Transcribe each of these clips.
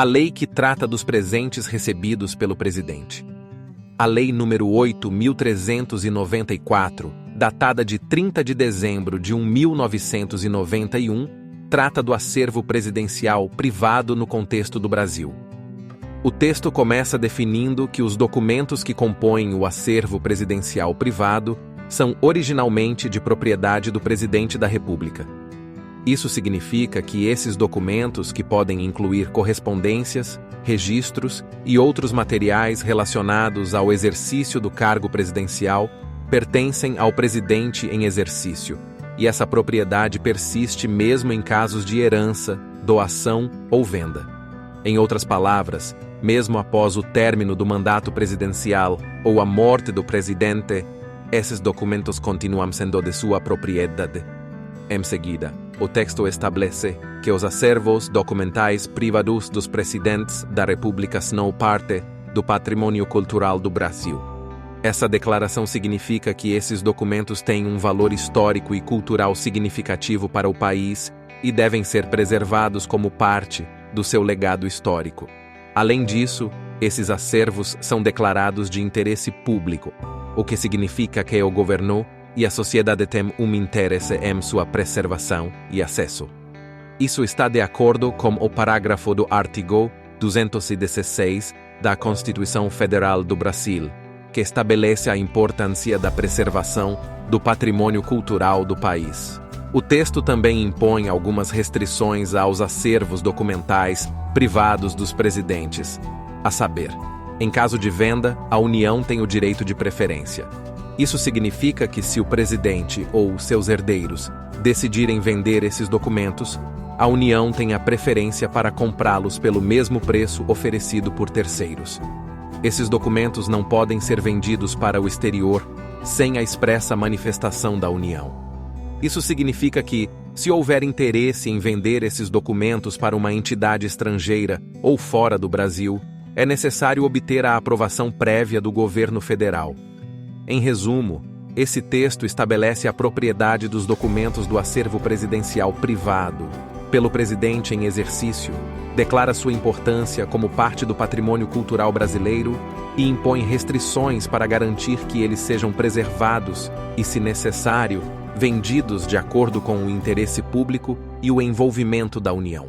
A lei que trata dos presentes recebidos pelo presidente. A Lei nº 8.394, datada de 30 de dezembro de 1991, trata do acervo presidencial privado no contexto do Brasil. O texto começa definindo que os documentos que compõem o acervo presidencial privado são originalmente de propriedade do presidente da República. Isso significa que esses documentos, que podem incluir correspondências, registros e outros materiais relacionados ao exercício do cargo presidencial, pertencem ao presidente em exercício, e essa propriedade persiste mesmo em casos de herança, doação ou venda. Em outras palavras, mesmo após o término do mandato presidencial ou a morte do presidente, esses documentos continuam sendo de sua propriedade. Em seguida, o texto estabelece que os acervos documentais privados dos presidentes da República são parte do patrimônio cultural do Brasil. Essa declaração significa que esses documentos têm um valor histórico e cultural significativo para o país e devem ser preservados como parte do seu legado histórico. Além disso, esses acervos são declarados de interesse público, o que significa que o governo e a sociedade têm um interesse em sua preservação e acesso. Isso está de acordo com o parágrafo do artigo 216 da Constituição Federal do Brasil, que estabelece a importância da preservação do patrimônio cultural do país. O texto também impõe algumas restrições aos acervos documentais privados dos presidentes, a saber, em caso de venda, a União tem o direito de preferência. Isso significa que se o presidente ou seus herdeiros decidirem vender esses documentos, a União tem a preferência para comprá-los pelo mesmo preço oferecido por terceiros. Esses documentos não podem ser vendidos para o exterior sem a expressa manifestação da União. Isso significa que, se houver interesse em vender esses documentos para uma entidade estrangeira ou fora do Brasil, é necessário obter a aprovação prévia do governo federal. Em resumo, esse texto estabelece a propriedade dos documentos do acervo presidencial privado pelo presidente em exercício, declara sua importância como parte do patrimônio cultural brasileiro e impõe restrições para garantir que eles sejam preservados e, se necessário, vendidos de acordo com o interesse público e o envolvimento da União.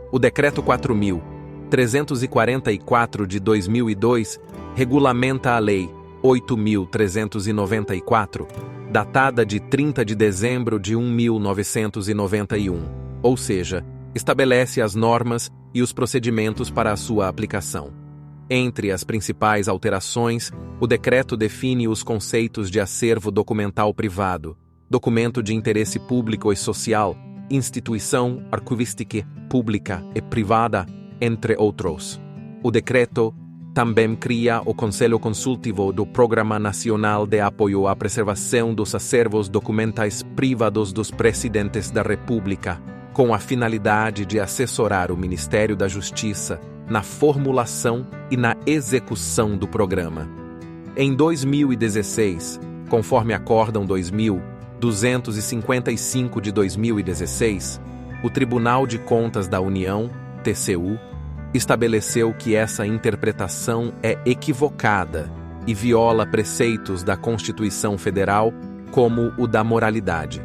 O Decreto 4.344 de 2002 regulamenta a Lei 8.394, datada de 30 de dezembro de 1991, ou seja, estabelece as normas e os procedimentos para a sua aplicação. Entre as principais alterações, o decreto define os conceitos de acervo documental privado, documento de interesse público e social, instituição arquivística pública e privada, entre outros. O decreto também cria o Conselho Consultivo do Programa Nacional de Apoio à Preservação dos Acervos Documentais Privados dos Presidentes da República, com a finalidade de assessorar o Ministério da Justiça na formulação e na execução do programa. Em 2016, conforme Acórdão 2.255 de 2016, o Tribunal de Contas da União, TCU, estabeleceu que essa interpretação é equivocada e viola preceitos da Constituição Federal, como o da moralidade.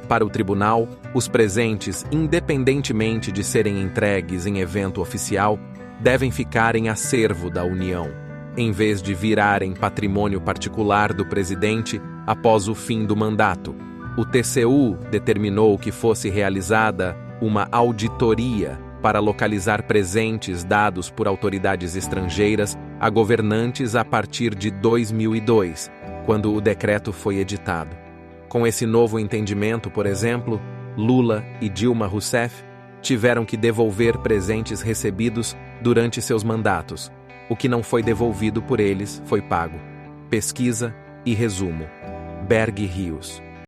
Para o tribunal, os presentes, independentemente de serem entregues em evento oficial, devem ficar em acervo da União, em vez de virarem patrimônio particular do presidente após o fim do mandato. O TCU determinou que fosse realizada uma auditoria para localizar presentes dados por autoridades estrangeiras a governantes a partir de 2002, quando o decreto foi editado. Com esse novo entendimento, por exemplo, Lula e Dilma Rousseff tiveram que devolver presentes recebidos durante seus mandatos. O que não foi devolvido por eles foi pago. Pesquisa e resumo. Berg Rios.